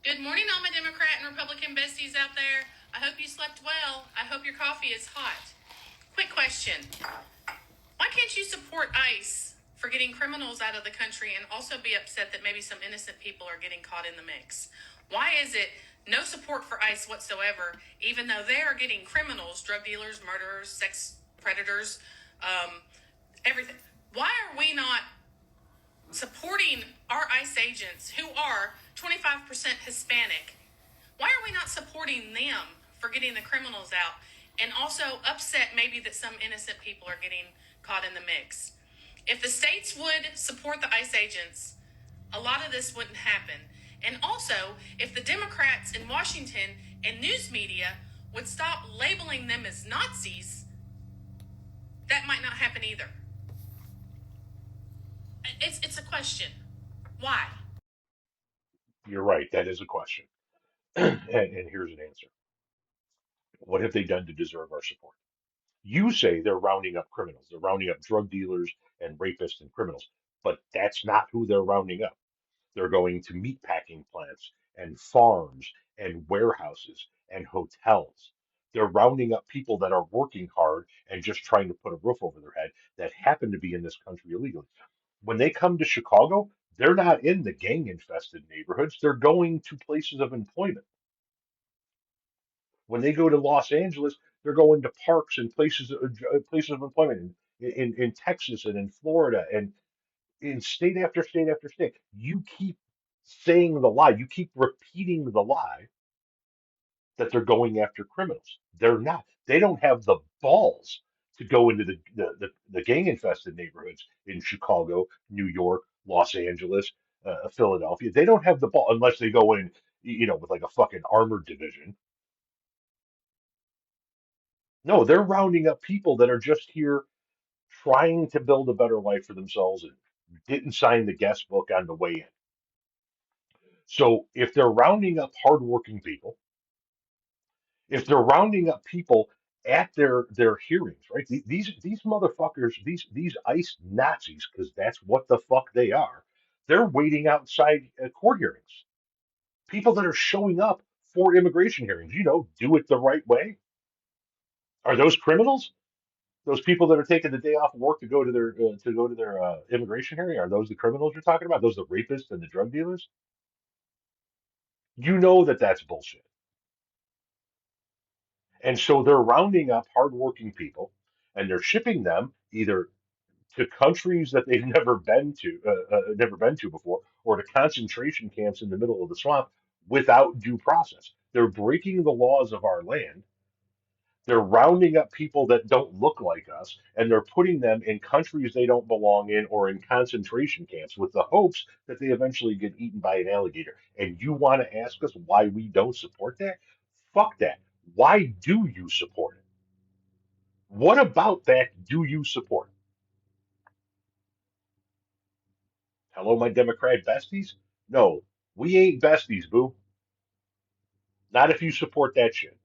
Good morning, all my Democrat and Republican besties out there. I hope you slept well. I hope your coffee is hot. Quick question. Why can't you support ICE for getting criminals out of the country and also be upset that maybe some innocent people are getting caught in the mix? Why is it no support for ICE whatsoever, even though they are getting criminals, drug dealers, murderers, sex predators, everything? Why are we not supporting our ICE agents who are 25% Hispanic? Why are we not supporting them for getting the criminals out and also upset maybe that some innocent people are getting caught in the mix? If the states would support the ICE agents, a lot of this wouldn't happen. And also, if the Democrats in Washington and news media would stop labeling them as Nazis, that might not happen either. It's a question. Why? You're right. That is a question. And here's an answer. What have they done to deserve our support? You say they're rounding up criminals. They're rounding up drug dealers and rapists and criminals. But that's not who they're rounding up. They're going to meat packing plants and farms and warehouses and hotels. They're rounding up people that are working hard and just trying to put a roof over their head that happen to be in this country illegally. When they come to Chicago, they're not in the gang infested neighborhoods. They're going to places of employment. When they go to Los Angeles, they're going to parks and places of employment in Texas and in Florida and in state after state after state. You keep saying the lie. You keep repeating the lie that they're going after criminals. They're not. They don't have the balls to go into the gang infested neighborhoods in Chicago, New York, Los Angeles, Philadelphia. They don't have the ball unless they go in, with like a fucking armored division. No, they're rounding up people that are just here trying to build a better life for themselves and didn't sign the guest book on the way in. So if they're rounding up hardworking people, if they're rounding up people at their hearings, right? These motherfuckers, these ICE Nazis, because that's what the fuck they are. They're waiting outside court hearings. People that are showing up for immigration hearings, do it the right way. Are those criminals? Those people that are taking the day off of work to go to their immigration hearing, are those the criminals you're talking about? Those the rapists and the drug dealers? You know that that's bullshit. And so they're rounding up hardworking people and they're shipping them either to countries that they've never been to before, or to concentration camps in the middle of the swamp without due process. They're breaking the laws of our land. They're rounding up people that don't look like us, and they're putting them in countries they don't belong in or in concentration camps with the hopes that they eventually get eaten by an alligator. And you want to ask us why we don't support that? Fuck that. Why do you support it? What about that do you support? Hello, my Democrat besties? No, we ain't besties, boo. Not if you support that shit.